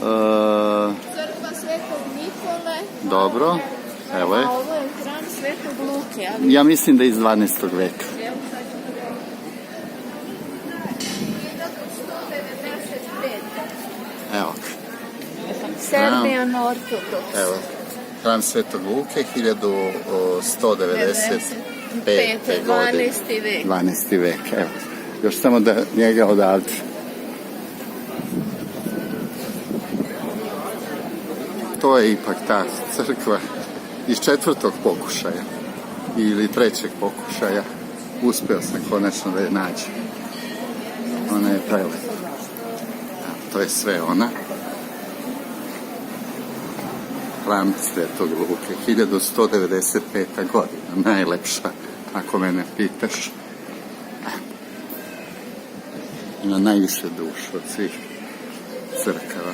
Crkva Svetog Nikole. Dobro, evo je. A ovo je hram Svetog Luke. Ali... Ja mislim da je iz 12. veka. Evo sad ću da vidim. 1195. Evo. Serbian Ortodoks. Evo, hram Svetog Luke, 1195. godine. 12. vek. 12. vek, evo. Još samo da njega odavde. To je ipak ta crkva iz 4. pokušaja ili 3. pokušaja. Uspeo sam konačno da je nađem. Ona je prelepa. To je sve ona. Hram Svetog Luke, 1195. godina, najlepša, ako mene pitaš. Ima najviše duša od svih crkava.